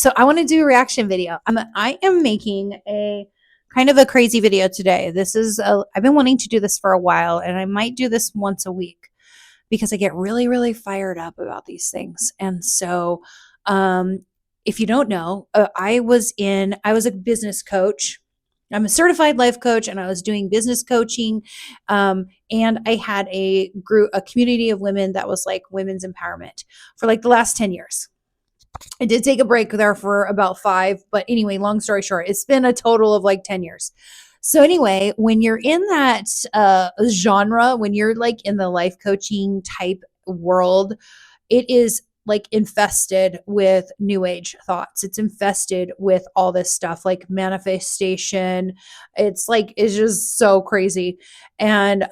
So I want to do a reaction video. I am making a kind of a crazy video today. I've been wanting to do this for a while, and I might do this once a week because I get really, really fired up about these things. And so, if you don't know, I was a business coach. I'm a certified life coach, and I was doing business coaching. And I had a community of women that was like women's empowerment for like the last 10 years. I did take a break there for about 5, but anyway, long story short, it's been a total of like 10 years. So anyway, when you're in that genre, when you're like in the life coaching type world, it is like infested with new age thoughts. It's infested with all this stuff like manifestation. It's just so crazy. And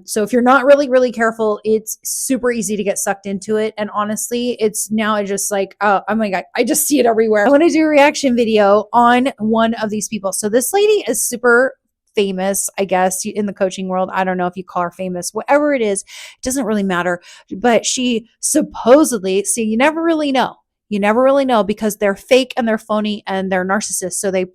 so if you're not really, really careful, it's super easy to get sucked into it. And honestly, I just like, oh my God, I just see it everywhere. I want to do a reaction video on one of these people. So this lady is super famous, I guess, in the coaching world. I don't know if you call her famous, whatever it is, it doesn't really matter. But she supposedly, see, you never really know. You never really know because they're fake and they're phony and they're narcissists. So they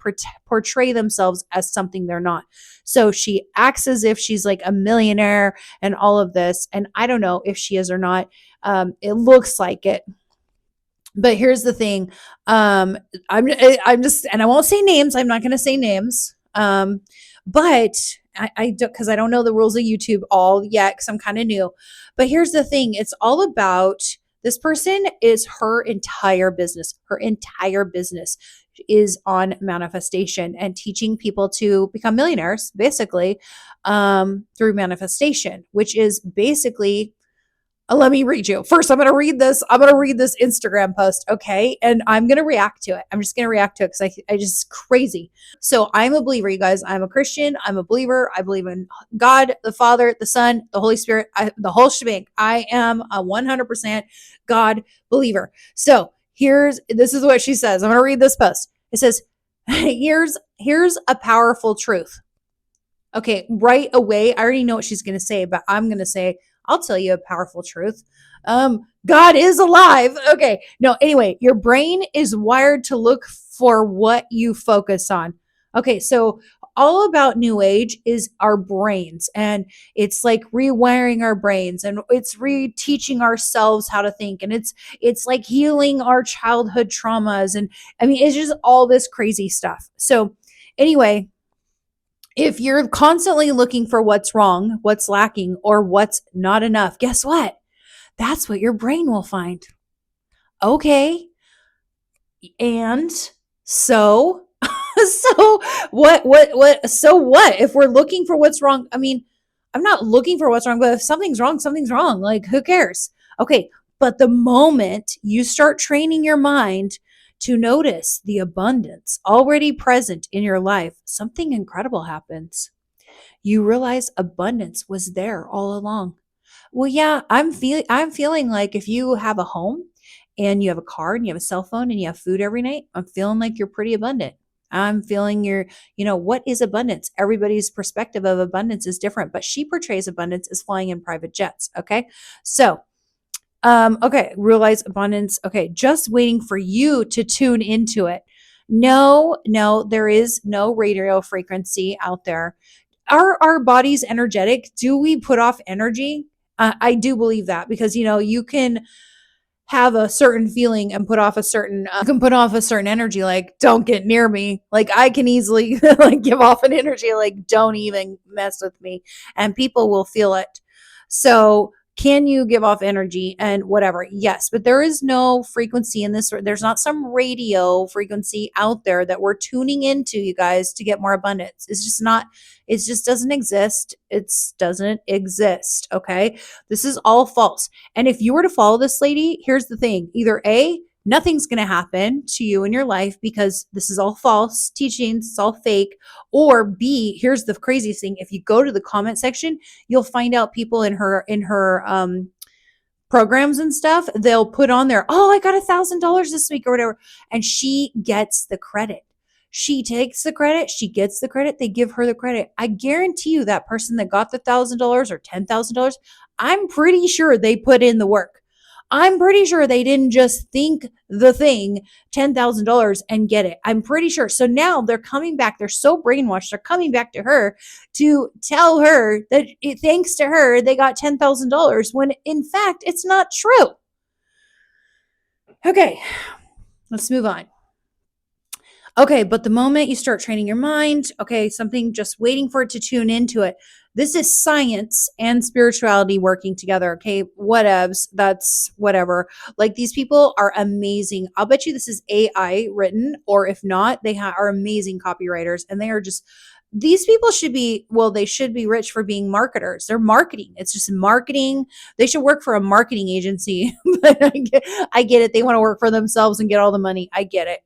portray themselves as something they're not. So she acts as if she's like a millionaire and all of this. And I don't know if she is or not. It looks like it. But here's the thing. I'm just, and I won't say names. I'm not going to say names. But I don't, because I don't know the rules of YouTube all yet, because I'm kind of new. But here's the thing. It's all about this person is her entire business. Her entire business is on manifestation and teaching people to become millionaires, basically, through manifestation, which is basically let me read you. First, I'm going to read this. I'm going to read this Instagram post. Okay. And I'm going to react to it. I'm just going to react to it because I just crazy. So I'm a believer, you guys. I'm a Christian. I'm a believer. I believe in God, the Father, the Son, the Holy Spirit, the whole shebang. I am a 100% God believer. So this is what she says. I'm going to read this post. It says, here's a powerful truth. Okay. Right away. I already know what she's going to say, but I'm going to say, I'll tell you a powerful truth. God is alive. Okay. No, anyway, your brain is wired to look for what you focus on. Okay. So all about New Age is our brains, and it's like rewiring our brains, and it's reteaching ourselves how to think. And it's like healing our childhood traumas. And I mean, it's just all this crazy stuff. So anyway, if you're constantly looking for what's wrong, what's lacking, or what's not enough, guess what? That's what your brain will find. Okay. And so, so so what? If we're looking for what's wrong, I mean, I'm not looking for what's wrong, but if something's wrong, something's wrong. Like, who cares? Okay. But the moment you start training your mind to notice the abundance already present in your life, something incredible happens. You realize abundance was there all along. Well, yeah, I'm feeling like if you have a home and you have a car and you have a cell phone and you have food every night, I'm feeling like you're pretty abundant. I'm feeling what is abundance? Everybody's perspective of abundance is different, but she portrays abundance as flying in private jets. Okay. So, okay, realize abundance. Okay, just waiting for you to tune into it. No, there is no radio frequency out there. Are our bodies energetic? Do we put off energy? I do believe that because you can have a certain feeling and put off a certain energy, like don't get near me. Like I can easily like give off an energy like don't even mess with me, and people will feel it. So can you give off energy and whatever? Yes, but there is no frequency in this. There's not some radio frequency out there that we're tuning into, you guys, to get more abundance. It's just not, it just doesn't exist. It doesn't exist. Okay. This is all false. And if you were to follow this lady, here's the thing. Either A, nothing's going to happen to you in your life because this is all false teachings. It's all fake. Or B, here's the craziest thing. If you go to the comment section, you'll find out people in her programs and stuff. They'll put on there, oh, I got $1,000 this week or whatever. And she gets the credit. She takes the credit. She gets the credit. They give her the credit. I guarantee you that person that got the $1,000 or $10,000, I'm pretty sure they put in the work. I'm pretty sure they didn't just think the thing $10,000 and get it. I'm pretty sure. So now they're coming back. They're so brainwashed. They're coming back to her to tell her that thanks to her, they got $10,000 when in fact it's not true. Okay, let's move on. Okay, but the moment you start training your mind, okay, something just waiting for it to tune into it. This is science and spirituality working together. Okay, whatevs, that's whatever. Like these people are amazing. I'll bet you this is AI written, or if not, they are amazing copywriters, and they are just. These people should be, well, they should be rich for being marketers. They're marketing. It's just marketing. They should work for a marketing agency. But I get it. They want to work for themselves and get all the money. I get it.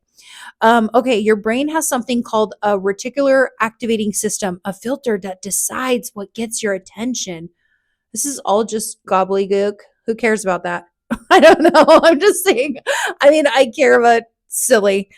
Okay, your brain has something called a reticular activating system, a filter that decides what gets your attention. This is all just gobbledygook. Who cares about that? I don't know. I'm just saying. I mean, I care, but silly.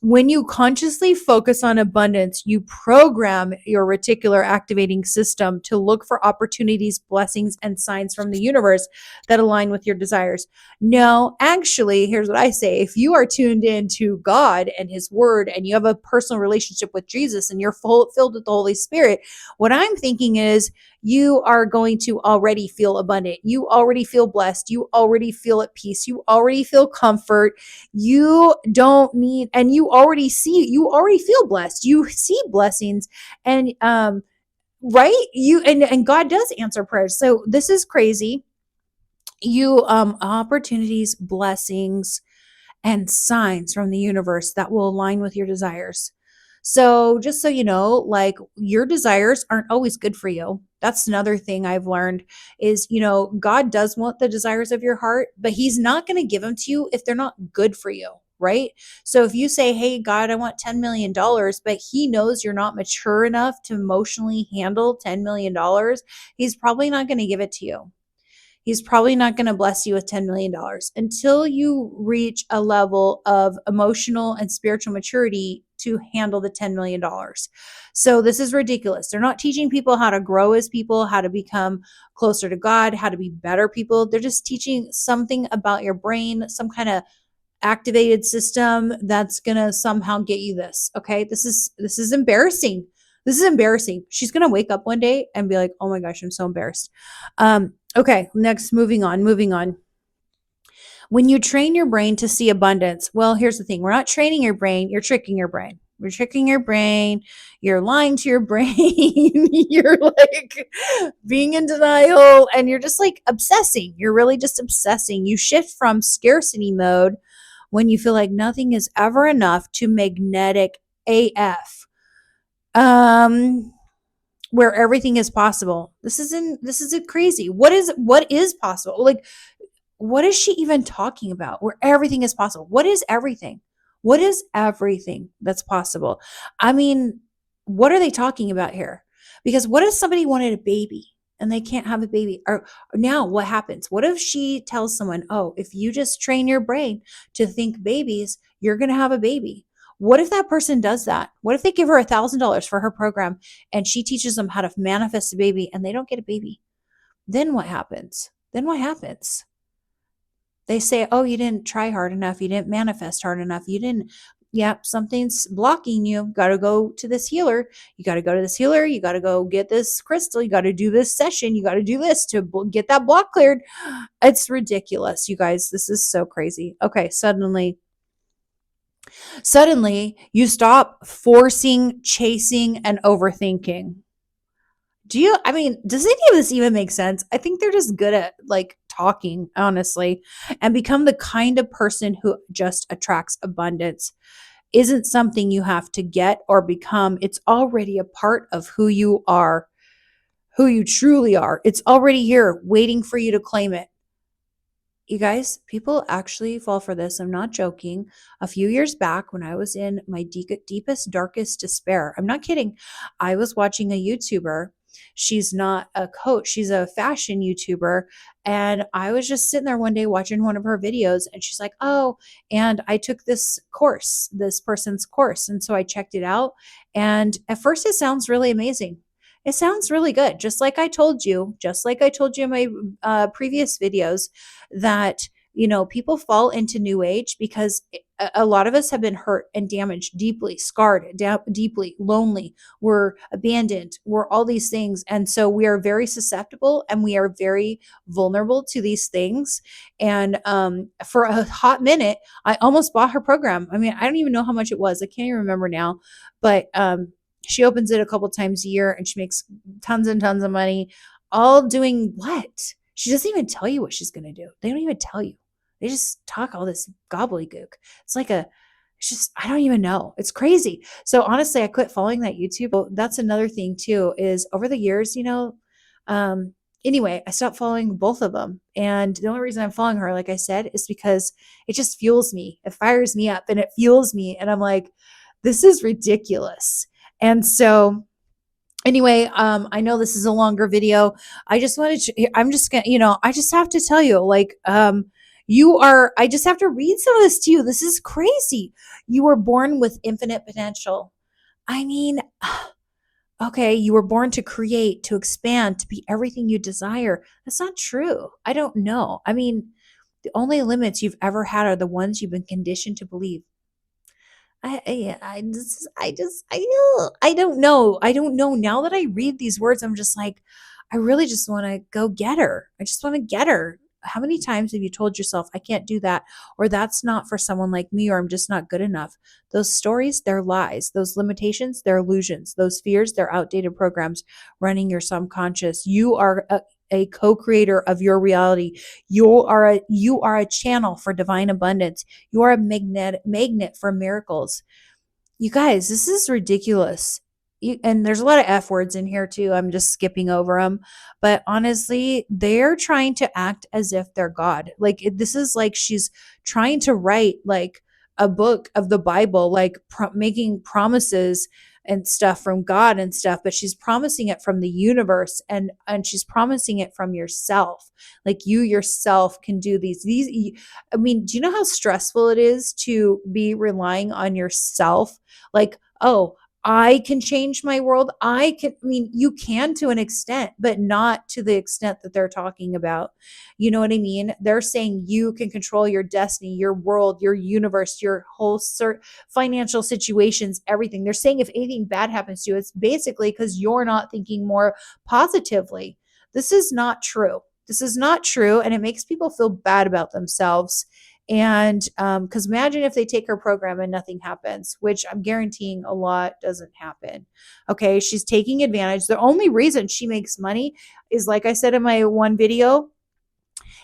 When you consciously focus on abundance, you program your reticular activating system to look for opportunities, blessings, and signs from the universe that align with your desires. No, actually, here's what I say. If you are tuned in to God and His Word and you have a personal relationship with Jesus and you're filled with the Holy Spirit, what I'm thinking is you are going to already feel abundant. You already feel blessed. You already feel at peace. You already feel comfort. You don't need, and you already feel blessed. You see blessings, and right, and God does answer prayers. So this is crazy. You opportunities, blessings, and signs from the universe that will align with your desires. So, just so you know, like your desires aren't always good for you. That's another thing I've learned is, God does want the desires of your heart, but He's not going to give them to you if they're not good for you. Right. So if you say, hey, God, I want $10 million, but He knows you're not mature enough to emotionally handle $10 million, He's probably not going to give it to you. He's probably not going to bless you with $10 million until you reach a level of emotional and spiritual maturity to handle the $10 million. So this is ridiculous. They're not teaching people how to grow as people, how to become closer to God, how to be better people. They're just teaching something about your brain, some kind of activated system that's going to somehow get you this. Okay? This is embarrassing. This is embarrassing. She's going to wake up one day and be like, "Oh my gosh, I'm so embarrassed." Okay, next, moving on. When you train your brain to see abundance, well, here's the thing. We're not training your brain, you're tricking your brain. We're tricking your brain. You're lying to your brain. You're like being in denial and you're just like obsessing. You're really just obsessing. You shift from scarcity mode when you feel like nothing is ever enough to magnetic AF. Where everything is possible. This is crazy. What is possible? Like, what is she even talking about? Where everything is possible. What is everything? What is everything that's possible? I mean, what are they talking about here? Because what if somebody wanted a baby and they can't have a baby? Or now what happens? What if she tells someone, oh, if you just train your brain to think babies, you're going to have a baby? What if that person does that? What if they give her $1,000 for her program and she teaches them how to manifest a baby and they don't get a baby? Then what happens? They say, oh, you didn't try hard enough. You didn't manifest hard enough. You didn't, something's blocking you. Got to go to this healer. You got to go to this healer. You got to go get this crystal. You got to do this session. You got to do this to get that block cleared. It's ridiculous, you guys. This is so crazy. Okay, suddenly you stop forcing, chasing, and overthinking. Does any of this even make sense? I think they're just good at like talking, honestly, and become the kind of person who just attracts abundance. Isn't something you have to get or become. It's already a part of who you are, who you truly are. It's already here waiting for you to claim it. You guys, people actually fall for this. I'm not joking. A few years back, when I was in my deepest, darkest despair, I'm not kidding. I was watching a YouTuber. She's not a coach, she's a fashion YouTuber. And I was just sitting there one day watching one of her videos, and she's like, oh, and I took this course, this person's course. And so I checked it out. And at first, it sounds really amazing. It sounds really good. Just like I told you in my previous videos, that, people fall into new age because a lot of us have been hurt and damaged deeply, scarred, deeply, lonely. We're abandoned. We're all these things. And so we are very susceptible and we are very vulnerable to these things. And for a hot minute, I almost bought her program. I mean, I don't even know how much it was. I can't even remember now. But she opens it a couple times a year and she makes tons and tons of money, all doing what? She doesn't even tell you what she's going to do. They don't even tell you. They just talk all this gobbledygook. It's like it's just, I don't even know. It's crazy. So honestly, I quit following that YouTube. That's another thing too, is over the years, anyway, I stopped following both of them. And the only reason I'm following her, like I said, is because it just fuels me. It fires me up and it fuels me. And I'm like, this is ridiculous. And so anyway, I know this is a longer video. I just wanted to, I'm just gonna, I just have to tell you, like, I just have to read some of this to you. This is crazy. You were born with infinite potential. I mean, okay, you were born to create, to expand, to be everything you desire. That's not true. I don't know. I mean, the only limits you've ever had are the ones you've been conditioned to believe. I don't know. I don't know. Now that I read these words, I'm just like, I really just want to go get her. I just want to get her. How many times have you told yourself, I can't do that, or that's not for someone like me, or I'm just not good enough? Those stories, they're lies. Those limitations, they're illusions. Those fears, they're outdated programs running your subconscious. You are a co-creator of your reality. You are a channel for divine abundance. You are a magnet for miracles. You guys, this is ridiculous. And there's a lot of F words in here too. I'm just skipping over them. But honestly, they're trying to act as if they're God. Like, this is like she's trying to write like a book of the Bible, like making promises and stuff from God and stuff, but she's promising it from the universe, and she's promising it from yourself. Like, you yourself can do these. I mean, do you know how stressful it is to be relying on yourself? Like, oh, I can change my world. I mean, you can to an extent, but not to the extent that they're talking about. You know what I mean? They're saying you can control your destiny, your world, your universe, your whole financial situations, everything. They're saying if anything bad happens to you, it's basically because you're not thinking more positively. This is not true. This is not true. And it makes people feel bad about themselves. And because imagine if they take her program and nothing happens, which I'm guaranteeing a lot doesn't happen. Okay, she's taking advantage. The only reason she makes money is, like I said in my one video,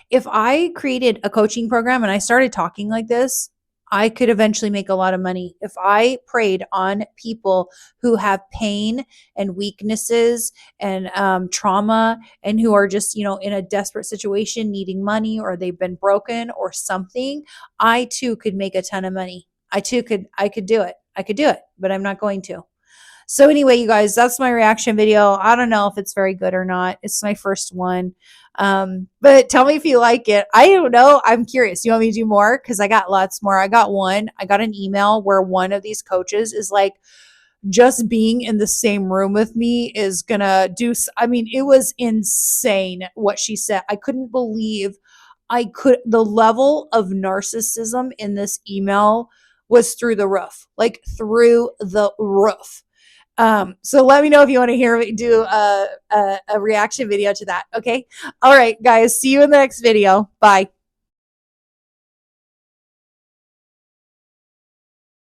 if I created a coaching program and I started talking like this, I could eventually make a lot of money. If I preyed on people who have pain and weaknesses and trauma, and who are just, in a desperate situation, needing money, or they've been broken or something, I too could make a ton of money. I could do it. I could do it, but I'm not going to. So anyway, you guys, that's my reaction video. I don't know if it's very good or not. It's my first one. But tell me if you like it. I don't know. I'm curious. You want me to do more? Because I got lots more. I got an email where one of these coaches is like, just being in the same room with me is gonna I mean, it was insane what she said. I couldn't believe the level of narcissism in this email was through the roof, like through the roof. So let me know if you want to hear me do a reaction video to that. Okay. All right, guys. See you in the next video. Bye.